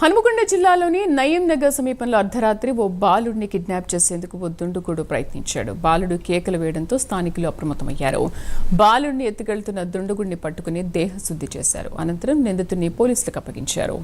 హనుమకొండ జిల్లాలోని నయీం నగర్ సమీపంలో అర్ధరాత్రి ఓ బాలుడిని కిడ్నాప్ చేసేందుకు ఓ దుండుగుడు ప్రయత్నించాడు. బాలుడు కేకలు వేయడంతో స్థానికులు అప్రమత్తమయ్యారు. బాలుడిని ఎత్తుకెళ్తున్న దుండుగుడిని పట్టుకుని దేహశుద్ధి చేశారు. అనంతరం నిందితుడిని పోలీసులకు అప్పగించారు.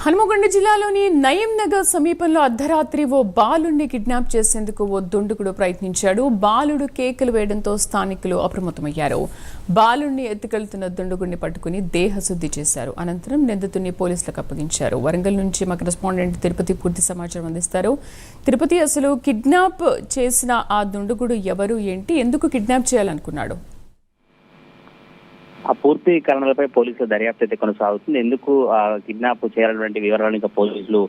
హనుమకొండ జిల్లాలోని నయీం నగర్ సమీపంలో అర్ధరాత్రి ఓ బాలుడిని కిడ్నాప్ చేసేందుకు ఓ దుండుగుడు ప్రయత్నించాడు. బాలుడు కేకలు వేయడంతో స్థానికులు అప్రమత్తమయ్యారు. బాలుడిని ఎత్తుకెళ్తున్న దుండుగుడిని పట్టుకుని దేహశుద్ధి చేశారు. అనంతరం నిందితుడిని పోలీసులకు అప్పగించారు. వరంగల్ నుంచి మా కరెస్పాండెంట్ తిరుపతి పూర్తి సమాచారం అందిస్తారు. తిరుపతి, అసలు కిడ్నాప్ చేసిన ఆ దుండుగుడు ఎవరు, ఏంటి, ఎందుకు కిడ్నాప్ చేయాలనుకున్నాడు? ఆ పూర్తి కారణాలపై పోలీసులు దర్యాప్తు అయితే కొనసాగుతుంది. ఎందుకు కిడ్నాప్ చేయాలన్నటువంటి వివరాలను ఇంకా పోలీసులు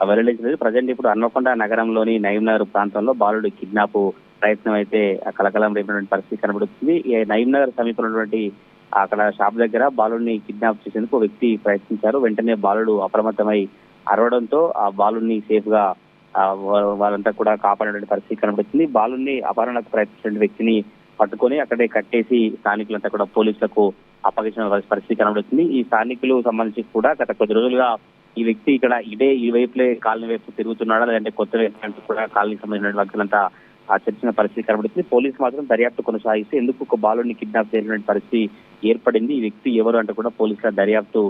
వెల్లడించలేదు. ప్రజెంట్ ఇప్పుడు హన్మకొండ నగరంలోని నయీం నగర్ ప్రాంతంలో బాలుడు కిడ్నాప్ ప్రయత్నం అయితే కలకలం రేపినటువంటి పరిస్థితి కనబడుతుంది. నయీం నగర్ సమీపంలో ఉన్నటువంటి అక్కడ షాప్ దగ్గర బాలుడిని కిడ్నాప్ చేసేందుకు ఒక వ్యక్తి ప్రయత్నించారు. వెంటనే బాలుడు అప్రమత్తమై అరవడంతో ఆ బాలుడిని సేఫ్ గా వాళ్ళంతా కూడా కాపాడినటువంటి పరిస్థితి కనబడుతుంది. బాలుడిని అపహరణకు ప్రయత్నించిన వ్యక్తిని పట్టుకొని అక్కడే కట్టేసి స్థానికులంతా కూడా పోలీసులకు అప్పగించిన పరిస్థితి కనబడుతుంది. ఈ స్థానికులు సంబంధించి కూడా గత కొద్ది రోజులుగా ఈ వ్యక్తి ఇక్కడ ఈ వైపులే కాలనీ వైపు తిరుగుతున్నాడా, లేదంటే కొత్త వ్యక్తి కూడా కాలనీకి సంబంధించిన వ్యక్తులంతా చర్చించిన పరిస్థితి కనబడుతుంది. పోలీసు మాత్రం దర్యాప్తు కొనసాగిస్తే ఎందుకు ఒక బాలుడిని కిడ్నాప్ చేసిన పరిస్థితి ఏర్పడింది, ఈ వ్యక్తి ఎవరు అంటే కూడా పోలీసుల దర్యాప్తు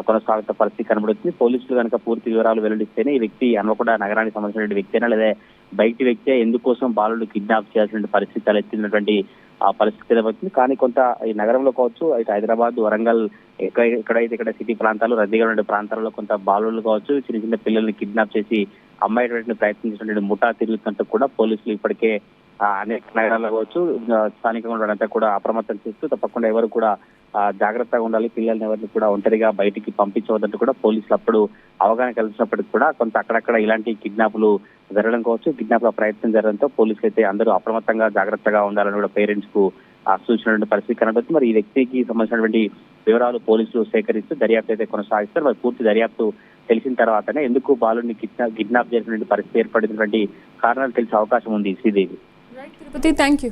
కొనసాగుతున్న పరిస్థితి కనబడుతుంది. పోలీసులు కనుక పూర్తి వివరాలు వెల్లడిస్తేనే ఈ వ్యక్తి హన్మకొండ నగరానికి సంబంధించిన వ్యక్తేనా లేదా బయటి వ్యక్తే ఎందుకోసం బాలుడు కిడ్నాప్ చేయాల్సిన పరిస్థితి తలెత్తినటువంటి ఆ పరిస్థితి ఏర్పడుతుంది. కానీ కొంత ఈ నగరంలో కావచ్చు, అయితే హైదరాబాద్, వరంగల్ ఎక్కడైతే ఇక్కడ సిటీ ప్రాంతాలు రద్దీగా ఉండే ప్రాంతాలలో కొంత బాలులు కావచ్చు, చిన్న చిన్న పిల్లల్ని కిడ్నాప్ చేసి అమ్మాయిటువంటి ప్రయత్నించినటువంటి ముఠా తిరుగుతున్నట్టు కూడా పోలీసులు ఇప్పటికే అనేక నగరాల్లో కావచ్చు స్థానికంగా ఉండడంతా కూడా అప్రమత్తం చేస్తూ తప్పకుండా ఎవరు కూడా జాగ్రత్తగా ఉండాలి, పిల్లల్ని ఎవరిని కూడా ఒంటరిగా బయటికి పంపించవద్దంటూ కూడా పోలీసులు అప్పుడు అవగాహన కలిసినప్పటికీ కూడా కొంత అక్కడక్కడ ఇలాంటి కిడ్నాప్లు జరగడం కావచ్చు, కిడ్నాప్ల ప్రయత్నం జరగడంతో పోలీసులు అయితే అందరూ అప్రమత్తంగా జాగ్రత్తగా ఉండాలని కూడా పేరెంట్స్ కు సూచించినటువంటి పరిస్థితి కనబడుతుంది. మరి ఈ వ్యక్తికి సంబంధించినటువంటి వివరాలు పోలీసులు సేకరిస్తూ దర్యాప్తు అయితే కొనసాగిస్తారు. మరి పూర్తి దర్యాప్తు తెలిసిన తర్వాతనే ఎందుకు బాలుడిని కిడ్నాప్ చేసినటువంటి పరిస్థితి ఏర్పడినటువంటి కారణాలు తెలిసే అవకాశం ఉంది. శ్రీదేవి. Tirupati, thank you.